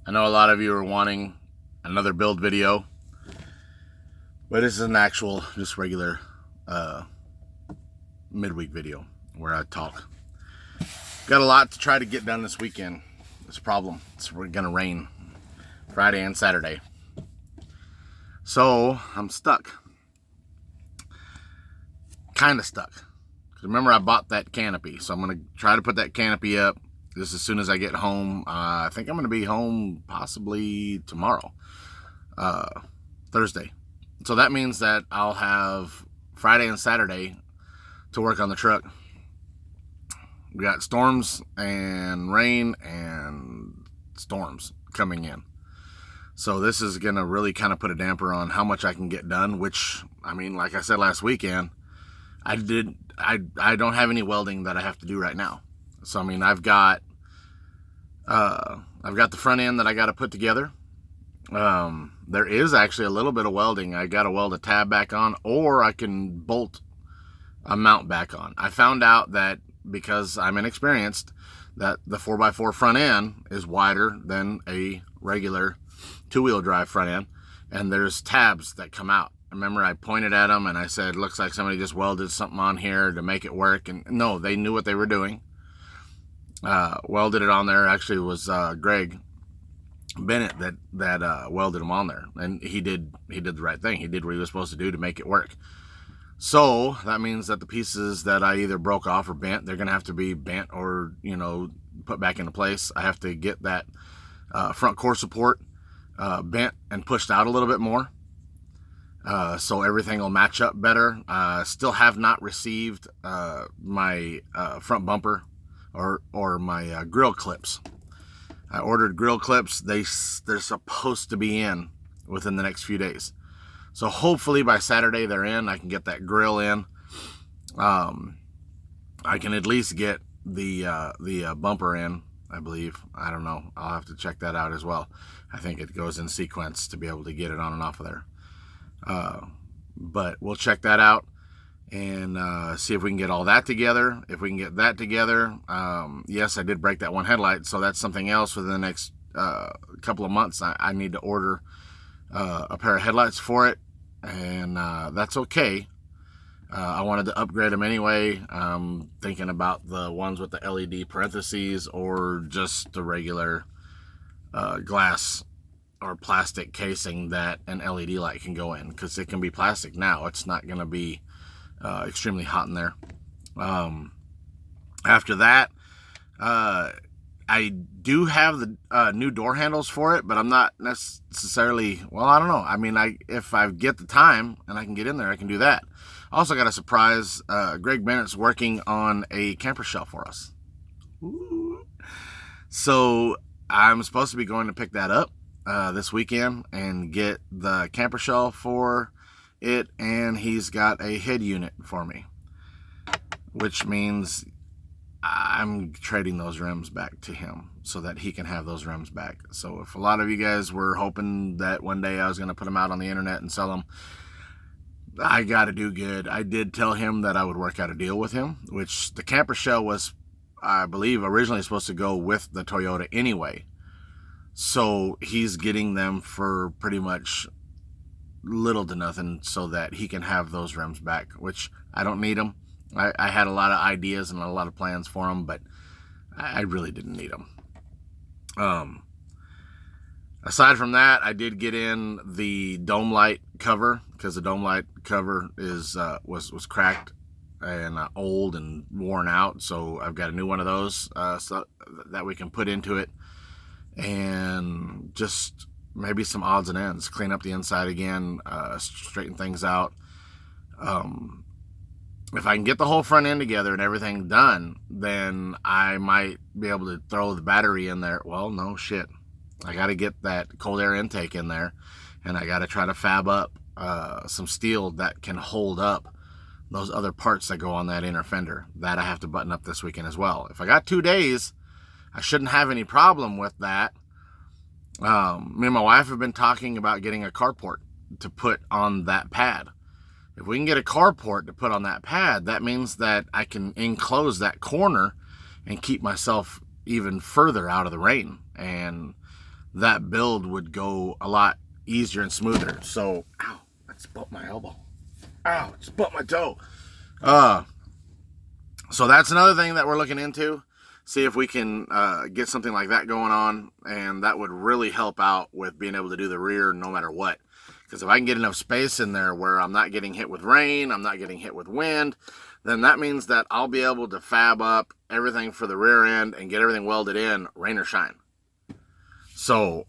I know a lot of you are wanting another build video, but this is an actual, just regular midweek video where I talk. Got a lot to try to get done this weekend. It's a problem. It's gonna rain Friday and Saturday. So I'm stuck. Kind of stuck. Remember, I bought that canopy, so I'm gonna try to put that canopy up just as soon as I get home. I think I'm gonna be home possibly tomorrow, Thursday. So that means that I'll have Friday and Saturday to work on the truck. We got storms and rain and storms coming in. So this is gonna really kind of put a damper on how much I can get done, which, I mean, like I said last weekend, I don't have any welding that I have to do right now. So I mean, I've got the front end that I got to put together. There is actually a little bit of welding. I got to weld a tab back on, or I can bolt a mount back on. I found out that because I'm inexperienced, that the 4x4 front end is wider than a regular two-wheel drive front end, and there's tabs that come out. I remember I pointed at them and I said, looks like somebody just welded something on here to make it work. And no, they knew what they were doing. Welded it on there. Actually, it was Greg Bennett that welded them on there. And he did the right thing. He did what he was supposed to do to make it work. So that means that the pieces that I either broke off or bent, they're going to have to be bent or, put back into place. I have to get that front core support bent and pushed out a little bit more. So everything will match up better. Still have not received my front bumper or my grill clips. I ordered grill clips. They're supposed to be in within the next few days. So hopefully by Saturday they're in. I can get that grill in. I can at least get the bumper in, I believe. I don't know. I'll have to check that out as well. I think it goes in sequence to be able to get it on and off of there. But we'll check that out and see if we can get all that together. If we can get that together, yes, I did break that one headlight, so that's something else within the next couple of months. I need to order a pair of headlights for it, and that's okay. I wanted to upgrade them anyway. Thinking about the ones with the LED parentheses or just the regular glass or plastic casing that an LED light can go in, because it can be plastic now. It's not going to be extremely hot in there. After that, I do have the new door handles for it, but I'm not necessarily, well, I don't know. I mean, if I get the time and I can get in there, I can do that. Also got a surprise. Greg Bennett's working on a camper shell for us. Ooh. So I'm supposed to be going to pick that up this weekend and get the camper shell for it, and he's got a head unit for me, which means I'm trading those rims back to him so that he can have those rims back. So if a lot of you guys were hoping that one day I was going to put them out on the internet and sell them, I got to do good. I did tell him that I would work out a deal with him, which the camper shell was, I believe, originally supposed to go with the Toyota anyway. So he's getting them for pretty much little to nothing so that he can have those rims back, which I don't need them. I had a lot of ideas and a lot of plans for them, but I really didn't need them. Aside from that, I did get in the dome light cover, because the dome light cover was cracked and old and worn out. So I've got a new one of those so that we can put into it, and just maybe some odds and ends, clean up the inside again, straighten things out. If I can get the whole front end together and everything done, then I might be able to throw the battery in there. Well, no shit. I got to get that cold air intake in there, and I got to try to fab up some steel that can hold up those other parts that go on that inner fender. That I have to button up this weekend as well. If I got 2 days, I shouldn't have any problem with that. Me and my wife have been talking about getting a carport to put on that pad. If we can get a carport to put on that pad, that means that I can enclose that corner and keep myself even further out of the rain. And that build would go a lot easier and smoother. So, ow, I just bumped my elbow. Ow, just bumped my toe. So that's another thing that we're looking into. See if we can get something like that going on, and that would really help out with being able to do the rear no matter what. Because if I can get enough space in there where I'm not getting hit with rain, I'm not getting hit with wind, then that means that I'll be able to fab up everything for the rear end and get everything welded in, rain or shine. So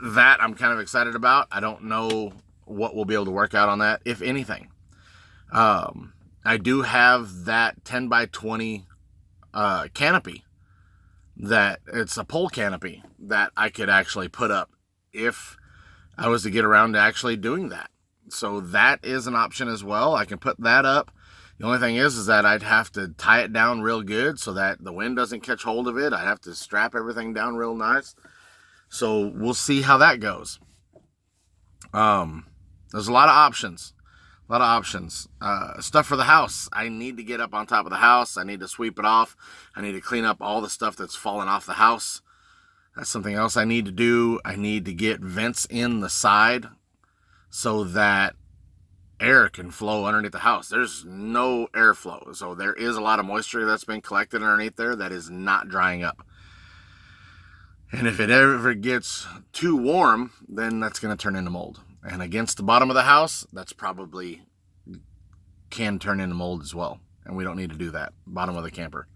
that I'm kind of excited about. I don't know what we'll be able to work out on that, if anything. I do have that 10 by 20 canopy, that it's a pole canopy that I could actually put up if I was to get around to actually doing that. So that is an option as well. I can put that up. The only thing is that I'd have to tie it down real good so that the wind doesn't catch hold of it. I'd have to strap everything down real nice. So we'll see how that goes. There's a lot of options. Stuff for the house. I need to get up on top of the house. I need to sweep it off. I need to clean up all the stuff that's fallen off the house. That's something else I need to do. I need to get vents in the side so that air can flow underneath the house. There's no airflow. So there is a lot of moisture that's been collected underneath there that is not drying up. And if it ever gets too warm, then that's going to turn into mold. And against the bottom of the house, that's probably can turn into mold as well. And we don't need to do that. Bottom of the camper.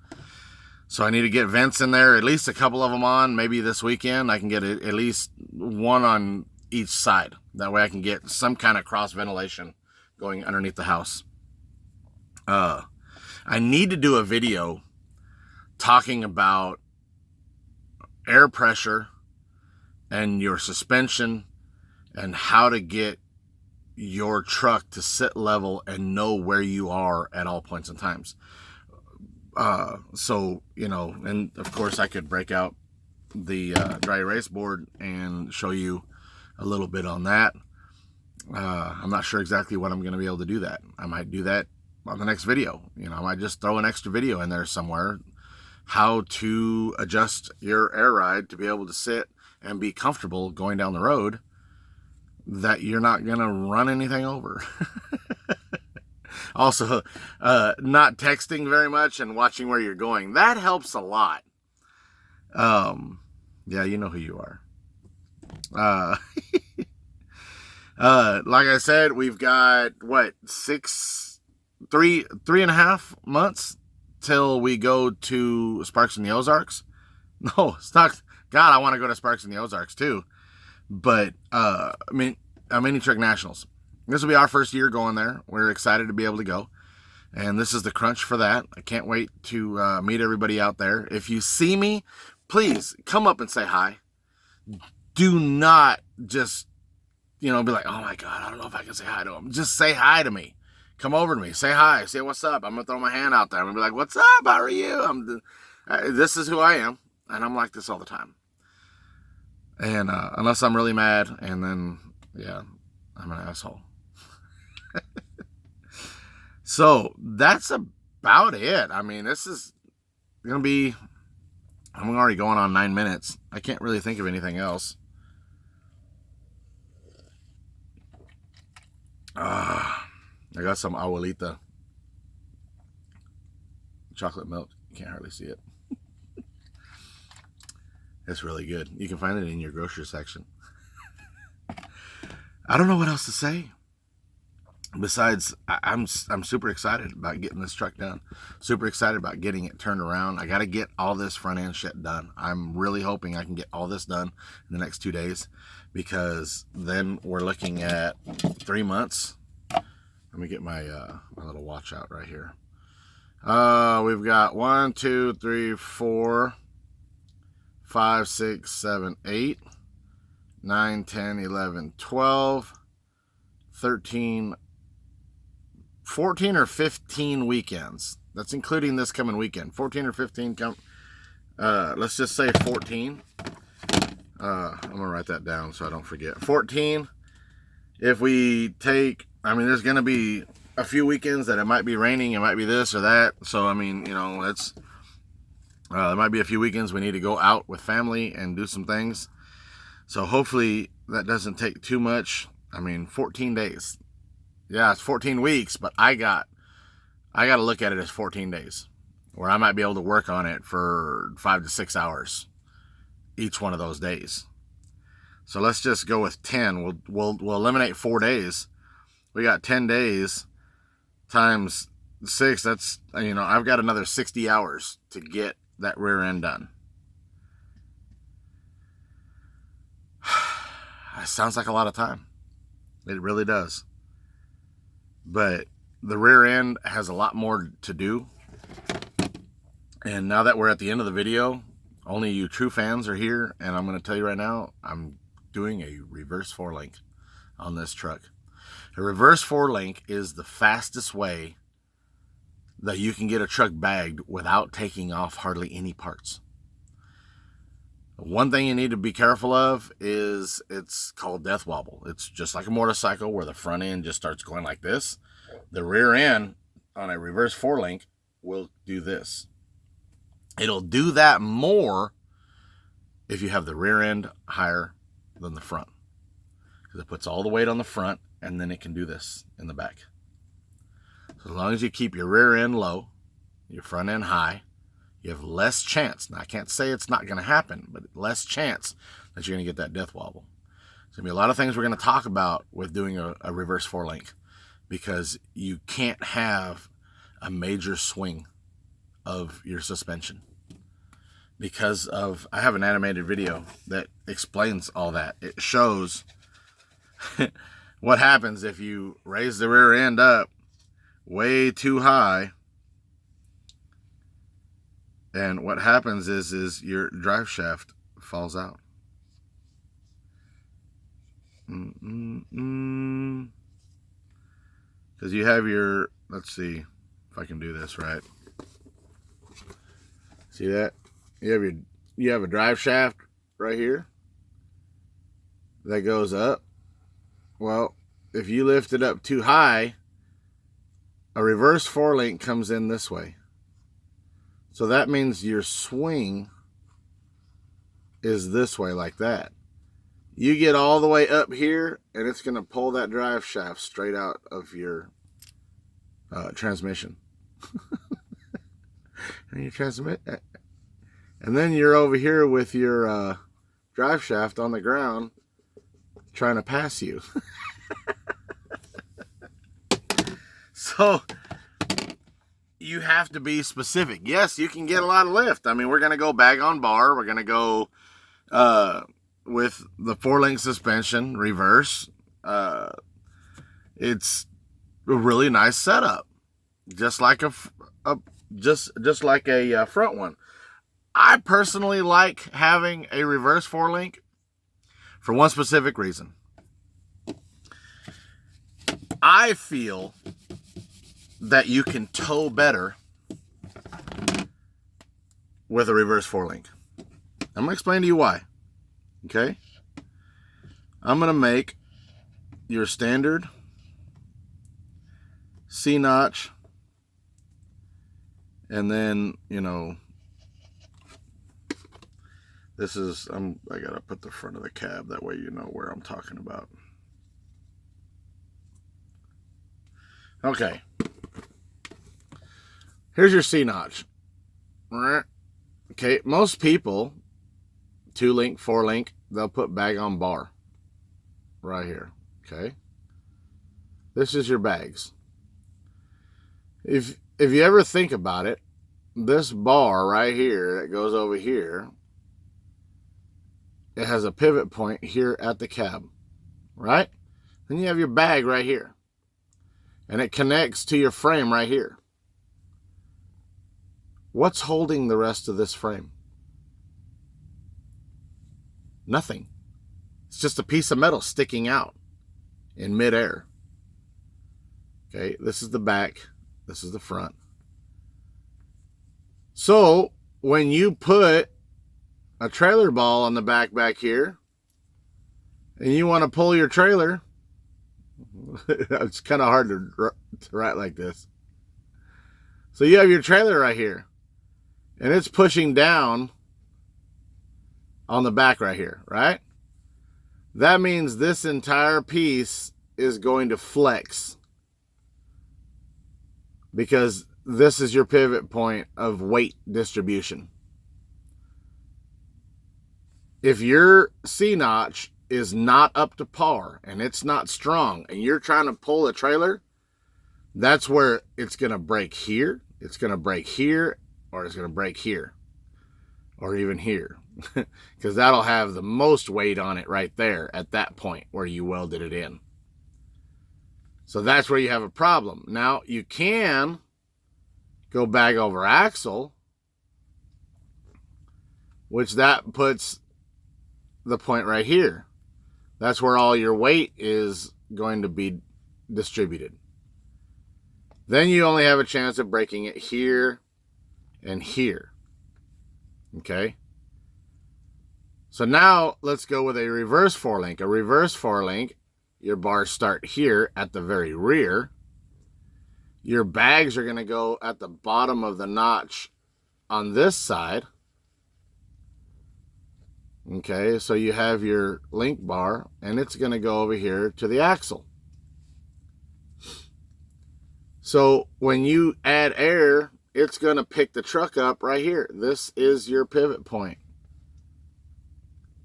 So I need to get vents in there, at least a couple of them on. Maybe this weekend I can get at least one on each side. That way I can get some kind of cross ventilation going underneath the house. I need to do a video talking about air pressure and your suspension and how to get your truck to sit level and know where you are at all points and times. So, you know, and of course I could break out the dry erase board and show you a little bit on that. I'm not sure exactly when I'm going to be able to do that. I might do that on the next video. You know, I might just throw an extra video in there somewhere, how to adjust your air ride to be able to sit and be comfortable going down the road, that you're not going to run anything over. Also, not texting very much and watching where you're going. That helps a lot. Yeah, you know who you are. Like I said, we've got, what, 3.5 months till we go to Sparks in the Ozarks. No, it's not. God, I want to go to Sparks in the Ozarks too. But, Mini Truck Nationals. This will be our first year going there. We're excited to be able to go. And this is the crunch for that. I can't wait to meet everybody out there. If you see me, please come up and say hi. Do not just, be like, oh my God, I don't know if I can say hi to him. Just say hi to me. Come over to me. Say hi. Say what's up. I'm going to throw my hand out there. I'm going to be like, what's up? How are you? This is who I am. And I'm like this all the time. And unless I'm really mad, and then, yeah, I'm an asshole. So that's about it. I mean, this is going to be, I'm already going on 9 minutes. I can't really think of anything else. I got some Abuelita chocolate milk. You can't hardly see it. It's really good. You can find it in your grocery section. I don't know what else to say. Besides, I'm super excited about getting this truck done. Super excited about getting it turned around. I got to get all this front end shit done. I'm really hoping I can get all this done in the next 2 days, because then we're looking at 3 months. Let me get my my little watch out right here. We've got 1, 2, 3, 4, 5, 6, 7, 8, 9, 10, 11, 12, 13, 14 or 15 weekends. That's including this coming weekend. 14 or 15 let's just say 14. I'm gonna write that down so I don't forget. 14. If we take, there's gonna be a few weekends that it might be raining, it might be this or that. So it's there might be a few weekends we need to go out with family and do some things. So hopefully that doesn't take too much. I mean, 14 days. Yeah, it's 14 weeks, but I got to look at it as 14 days where I might be able to work on it for 5 to 6 hours each one of those days. So let's just go with 10. We'll eliminate 4 days. We got 10 days times 6. That's, I've got another 60 hours to get that rear end done. It sounds like a lot of time. It really does. But the rear end has a lot more to do. And now that we're at the end of the video, only you true fans are here. And I'm going to tell you right now, I'm doing a reverse 4-link on this truck. A reverse 4-link is the fastest way that you can get a truck bagged without taking off hardly any parts. One thing you need to be careful of is it's called death wobble. It's just like a motorcycle where the front end just starts going like this. The rear end on a reverse 4-link will do this. It'll do that more if you have the rear end higher than the front, because it puts all the weight on the front and then it can do this in the back. So as long as you keep your rear end low, your front end high, you have less chance. Now, I can't say it's not going to happen, but less chance that you're going to get that death wobble. There's going to be a lot of things we're going to talk about with doing a reverse 4-link, because you can't have a major swing of your suspension. Because of, I have an animated video that explains all that. It shows what happens if you raise the rear end up way too high. And what happens is your drive shaft falls out. Because you have your, let's see if I can do this right. See that? You have a drive shaft right here that goes up. Well, if you lift it up too high, a reverse 4-link comes in this way. So that means your swing is this way, like that. You get all the way up here, and it's going to pull that drive shaft straight out of your transmission. And you transmit, and then you're over here with your drive shaft on the ground trying to pass you. So you have to be specific. Yes, you can get a lot of lift. I mean, we're going to go bag on bar. We're going to go with the 4-link suspension, reverse. It's a really nice setup, just like a front one. I personally like having a reverse 4-link for one specific reason. I feel that you can tow better with a reverse 4-link. I'm going to explain to you why. Okay? I'm going to make your standard C-notch, and then, this is, I got to put the front of the cab, that way you know where I'm talking about. Okay. Here's your C-notch. Okay, most people, 2-link, 4-link, they'll put bag on bar right here. Okay? This is your bags. If you ever think about it, this bar right here that goes over here, it has a pivot point here at the cab, right? Then you have your bag right here, and it connects to your frame right here. What's holding the rest of this frame? Nothing. It's just a piece of metal sticking out in midair. Okay, this is the back. This is the front. So when you put a trailer ball on the back here, and you want to pull your trailer, it's kind of hard to write like this. So you have your trailer right here, and it's pushing down on the back right here, right? that means this entire piece is going to flex, because this is your pivot point of weight distribution. If your C-notch is not up to par and it's not strong and you're trying to pull a trailer, that's where it's going to break here, it's going to break here, or it's going to break here, or even here. Because that'll have the most weight on it right there at that point where you welded it in. So that's where you have a problem. Now, you can go bag over axle, which that puts the point right here. That's where all your weight is going to be distributed. Then you only have a chance of breaking it here and here. Okay? So now let's go with a reverse forelink. A reverse forelink, your bars start here at the very rear. Your bags are going to go at the bottom of the notch on this side. Okay, so you have your link bar, and it's going to go over here to the axle. So when you add air, it's going to pick the truck up right here. This is your pivot point.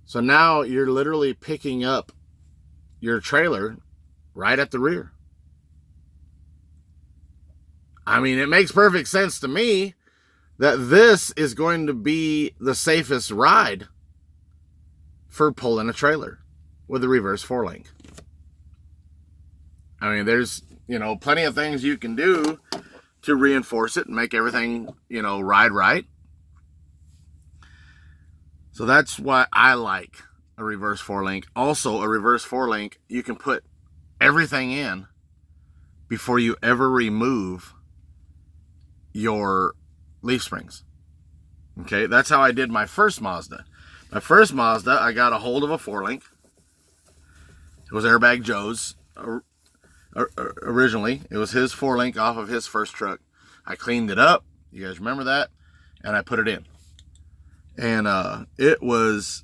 So now you're literally picking up your trailer right at the rear. I mean, it makes perfect sense to me that this is going to be the safest ride for pulling a trailer with a reverse forelink. I mean, there's, plenty of things you can do to reinforce it and make everything, ride right. So that's why I like a reverse forelink. Also, a reverse forelink, you can put everything in before you ever remove your leaf springs. Okay, that's how I did my first Mazda. My first Mazda, I got a hold of a forelink. It was Airbag Joe's. Originally, it was his forelink off of his first truck. I cleaned it up. You guys remember that? And I put it in. And it was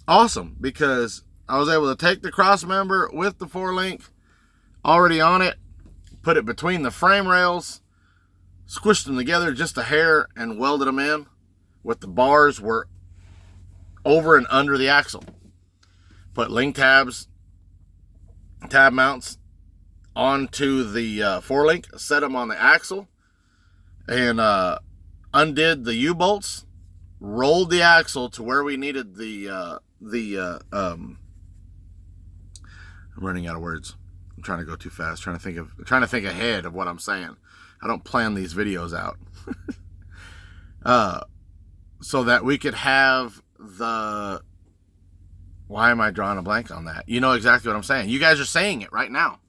awesome because I was able to take the cross member with the forelink already on it, put it between the frame rails, squished them together just a hair, and welded them in with the bars were over and under the axle. Put link tabs, tab mounts onto the forelink, set them on the axle, and undid the U-bolts, rolled the axle to where we needed I'm running out of words. I'm trying to go too fast, trying to think ahead of what I'm saying. I don't plan these videos out. So that we could have why am I drawing a blank on that? You know exactly what I'm saying. You guys are saying it right now.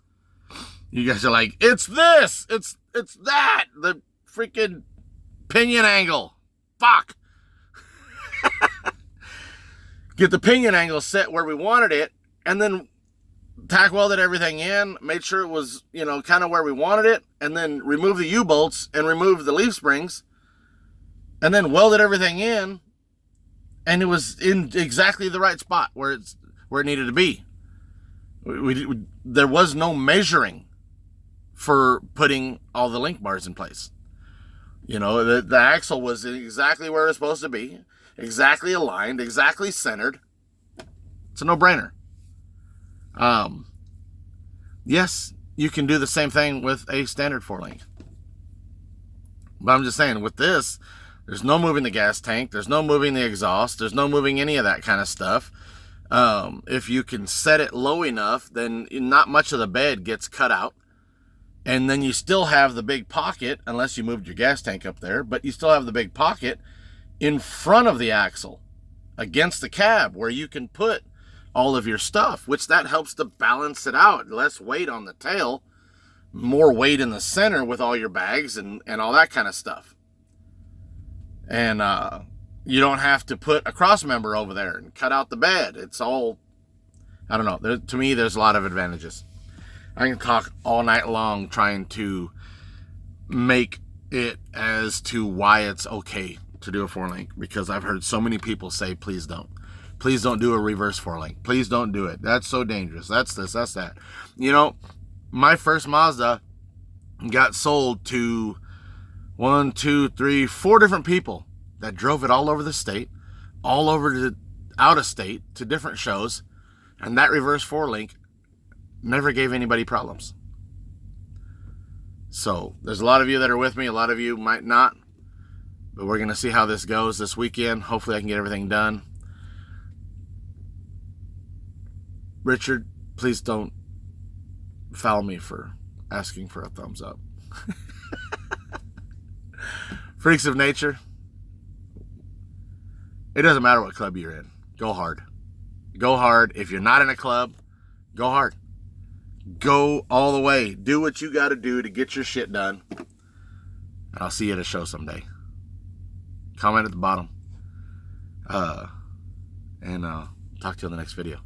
You guys are like, it's this, it's that, the freaking pinion angle. Fuck. Get the pinion angle set where we wanted it, and then tack welded everything in, made sure it was, kind of where we wanted it, and then remove the U-bolts and remove the leaf springs, and then welded everything in, and it was in exactly the right spot where it needed to be. There was no measuring for putting all the link bars in place. The axle was exactly where it was supposed to be, exactly aligned, exactly centered. It's a no-brainer. Yes, you can do the same thing with a standard forelink. But I'm just saying, with this, there's no moving the gas tank, there's no moving the exhaust, there's no moving any of that kind of stuff. If you can set it low enough, then not much of the bed gets cut out. And then you still have the big pocket, unless you moved your gas tank up there, but you still have the big pocket in front of the axle against the cab where you can put all of your stuff, which that helps to balance it out. Less weight on the tail, more weight in the center with all your bags and all that kind of stuff. And you don't have to put a cross member over there and cut out the bed. It's all, I don't know. To me, there's a lot of advantages. I can talk all night long trying to make it as to why it's okay to do a forelink, because I've heard so many people say, please don't. Please don't do a reverse 4-link. Please don't do it. That's so dangerous. That's this, that's that. You know, my first Mazda got sold to 1, 2, 3, 4 different people that drove it all over the state, all over to out of state to different shows, and that reverse 4-link never gave anybody problems. So there's a lot of you that are with me, a lot of you might not, but we're going to see how this goes this weekend. Hopefully I can get everything done. Richard, please don't foul me for asking for a thumbs up. Freaks of nature, it doesn't matter what club you're in. Go hard. Go hard. If you're not in a club, go hard. Go all the way. Do what you got to do to get your shit done. And I'll see you at a show someday. Comment at the bottom. And talk to you in the next video.